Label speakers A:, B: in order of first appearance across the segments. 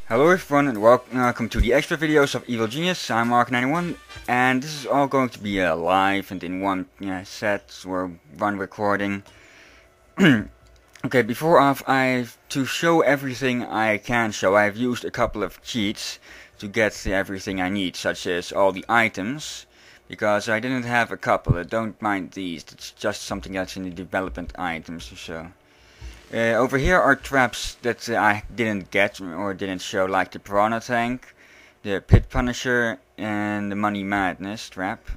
A: Hello everyone and welcome to the extra videos of Evil Genius. I'm Mark91 and this is all going to be live and in one set or one recording. Okay, before to show everything I can show, I've used a couple of cheats to get everything I need, such as all the items, because I didn't have a couple. Don't mind these, it's just something that's in the development items to show. Over here are traps that I didn't get or didn't show, like the Piranha Tank, the Pit Punisher, and the Money Madness trap.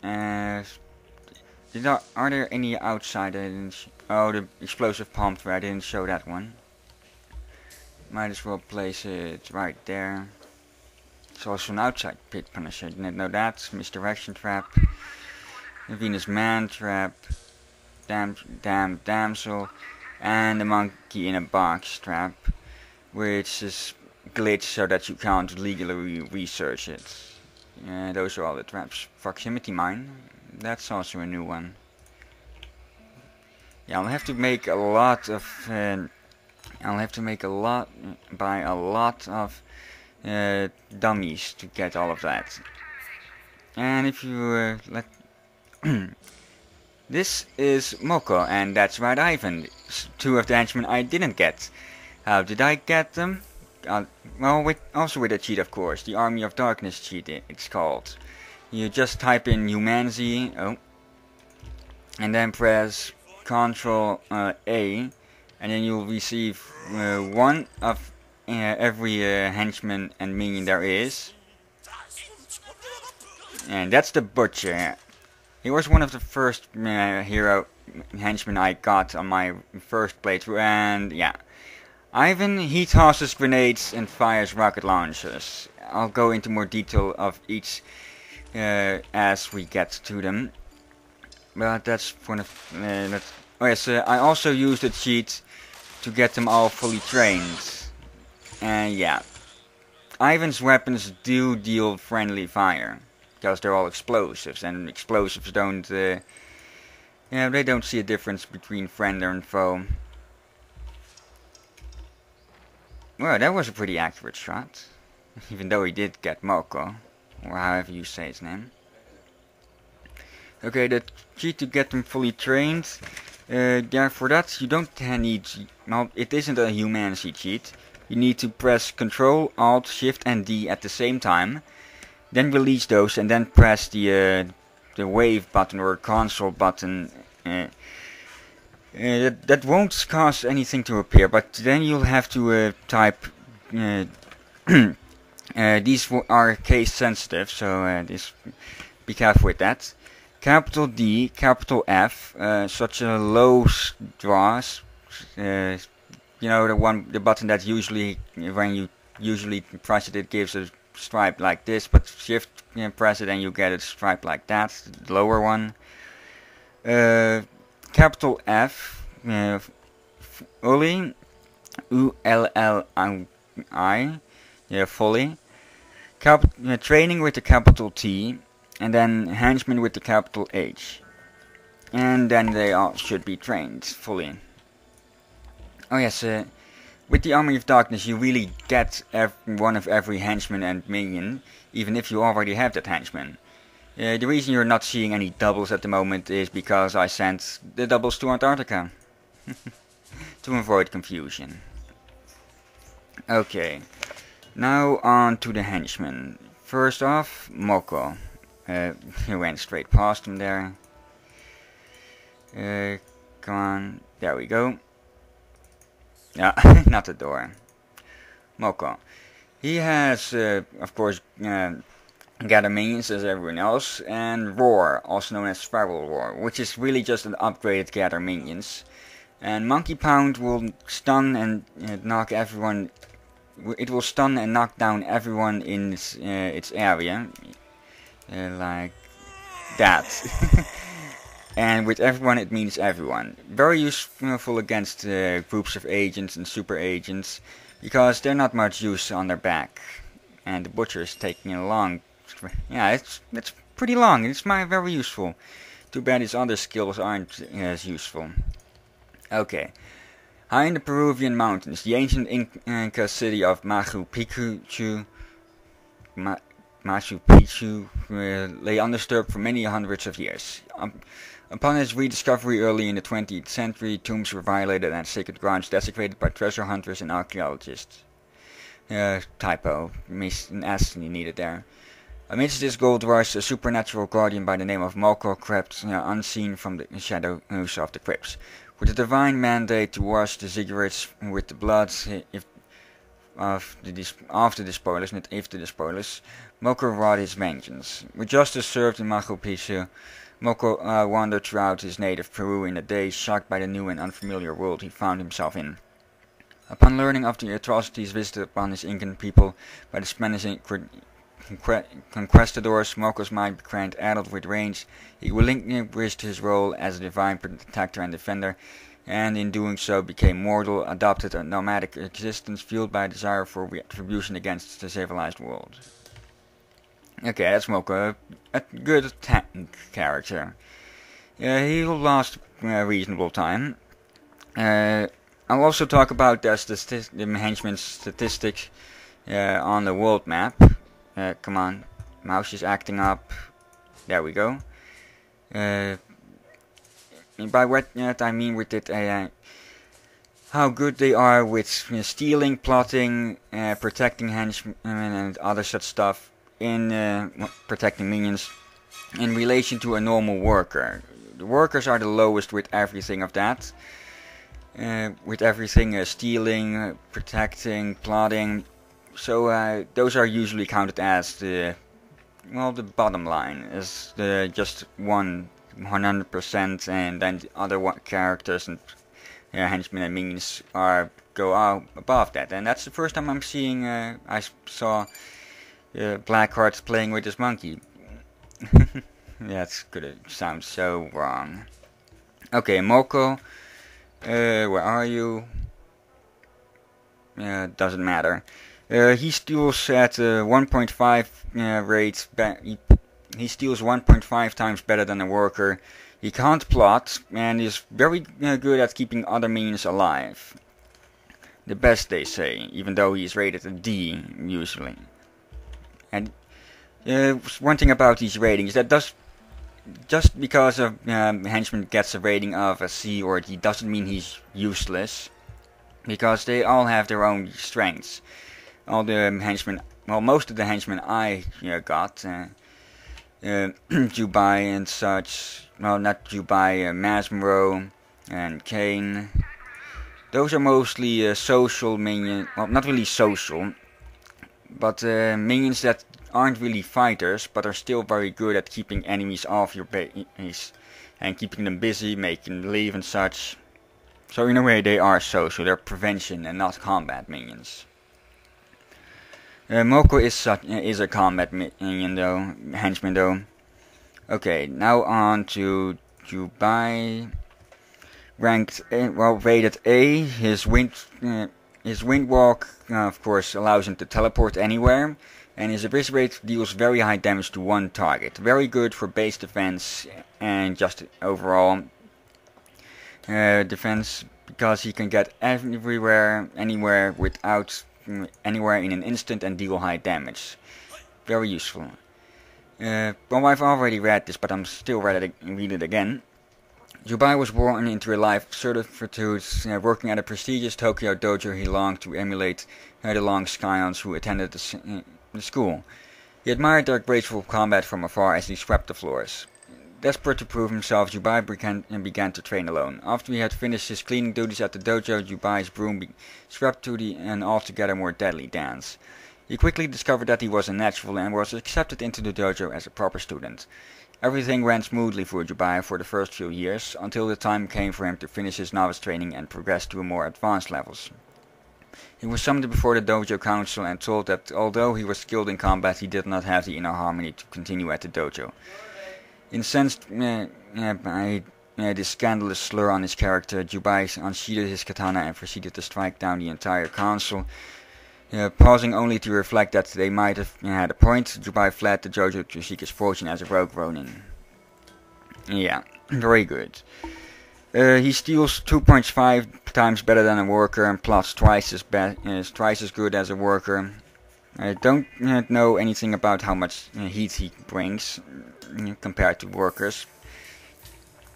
A: Are there any outside? Oh, the Explosive Palm Trap, I didn't show that one. Might as well place it right there. It's also an outside Pit Punisher, didn't know that. Misdirection Trap, the Venus Man Trap, Damsel, and the Monkey in a Box trap, which is glitched so that you can't legally research it. Those are all the traps. Proximity Mine, that's also a new one. Yeah, I'll have to make a lot of. Buy a lot of dummies to get all of that. And if you this is Moko, and that's right, Ivan. Two of the henchmen I didn't get. How did I get them? Well, also with a cheat, of course. The Army of Darkness cheat, it's called. You just type in Humanity, and then press Ctrl A, and then you'll receive one of every henchman and minion there is. And that's the Butcher. He was one of the first hero henchmen I got on my first playthrough, and yeah. Ivan, he tosses grenades and fires rocket launchers. I'll go into more detail of each as we get to them. But that's one of oh yes, I also used a cheat to get them all fully trained. And yeah, Ivan's weapons do deal friendly fire, because they're all explosives, and explosives don't, they don't see a difference between friend and foe. Well, that was a pretty accurate shot, even though he did get Moko, or however you say his name. Okay, the cheat to get them fully trained, for that you don't need, well, it isn't a humanity cheat. You need to press Ctrl, Alt, Shift and D at the same time. Then release those and then press the wave button or console button. That won't cause anything to appear, but then you'll have to type. These are case sensitive, so be careful with that. Capital D, capital F, such a low draws. You know, the button that usually, when you usually press it, it gives a stripe like this, but shift press it and you get a stripe like that, the lower one. Capital F, Ulli, U-L-L-I, fully. Training with the capital T, and then Henchmen with the capital H. And then they all should be trained fully. Oh yes, with the Army of Darkness you really get one of every henchman and minion, even if you already have that henchman. The reason you're not seeing any doubles at the moment is because I sent the doubles to Antarctica. To avoid confusion. Okay, now on to the henchmen. First off, Moko. He went straight past him there. Come on, there we go. Yeah, not the door. Moko. He has, of course, gather minions as everyone else, and Roar, also known as Feral Roar, which is really just an upgraded gather minions. And Monkey Pound will stun and knock everyone. It will stun and knock down everyone in its area, like that. And with everyone it means everyone. Very useful against groups of agents and super agents, because they're not much use on their back. And the Butcher is taking a long, yeah, it's pretty long. It's very useful. Too bad his other skills aren't as useful. Okay, High in the Peruvian mountains, the ancient Inca city of Machu Picchu lay undisturbed for many hundreds of years. Upon its rediscovery early in the 20th century, tombs were violated and sacred grounds desecrated by treasure hunters and archaeologists. Typo, an S needed there. Amidst this gold rush, a supernatural guardian by the name of Moko crept unseen from the shadows of the crypts. With a divine mandate to wash the ziggurats with the blood after the spoilers, Moko wrought his vengeance. With justice served in Machu Picchu, Moko wandered throughout his native Peru in a daze, shocked by the new and unfamiliar world he found himself in. Upon learning of the atrocities visited upon his Incan people by the Spanish conquistadors, Moko's mind became addled with rage. He relinquished his role as a divine protector and defender, and in doing so became mortal, adopted a nomadic existence fueled by a desire for retribution against the civilized world. Okay, that's Moko, a good tank character. He will last a reasonable time. I'll also talk about the henchman statistics on the world map. Come on, mouse is acting up. There we go. By what I mean with it, how good they are with stealing, plotting, protecting henchmen and other such stuff, in protecting minions, in relation to a normal worker. The workers are the lowest with everything of that. With everything stealing, protecting, plotting. So those are usually counted as the bottom line, is just 100%, and then the other characters and henchmen and minions go out above that. And that's the first time I'm seeing. I saw Blackheart playing with this monkey. That's gonna sound so wrong. Okay, Moko, where are you? Doesn't matter. He steals at 1.5 rate. He steals 1.5 times better than a worker. He can't plot and is very good at keeping other minions alive. The best, they say, even though he's rated a D usually. And one thing about these ratings, that just because a henchman gets a rating of a C or a D doesn't mean he's useless, because they all have their own strengths. All the henchmen, well, most of the henchmen I got, Jubai and such, well, not Jubai, Masmero and Kane. Those are mostly social minions, well, not really social, but minions that aren't really fighters, but are still very good at keeping enemies off your base and keeping them busy, making them leave and such. So in a way they are social, they're prevention and not combat minions. Moko is a combat minion though, henchman though. Okay, now on to Jubai. Ranked A, rated A. His wind walk, of course, allows him to teleport anywhere, and his abyss rate deals very high damage to one target. Very good for base defense and just overall defense, because he can get anywhere in an instant and deal high damage. Very useful. Well, I've already read this, but I'm still ready to read it again. Jubai was born into a life of servitude, working at a prestigious Tokyo dojo. He longed to emulate the long scions who attended the school. He admired their graceful combat from afar as he swept the floors. Desperate to prove himself, Jubai began to train alone. After he had finished his cleaning duties at the dojo, Jubai's broom swept to an altogether more deadly dance. He quickly discovered that he was a natural and was accepted into the dojo as a proper student. Everything ran smoothly for Jubai for the first few years, until the time came for him to finish his novice training and progress to more advanced levels. He was summoned before the dojo council and told that although he was skilled in combat, he did not have the inner harmony to continue at the dojo. Incensed by this scandalous slur on his character, Jubai unsheathed his katana and proceeded to strike down the entire council. Pausing only to reflect that they might have had a point, Jubai fled the dojo to seek his fortune as a rogue ronin. Yeah, very good. He steals 2.5 times better than a worker and plots twice as good as a worker. I don't know anything about how much heat he brings compared to workers.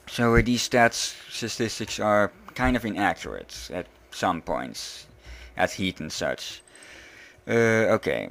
A: So these stats statistics are kind of inaccurate at some points, at heat and such. Okay,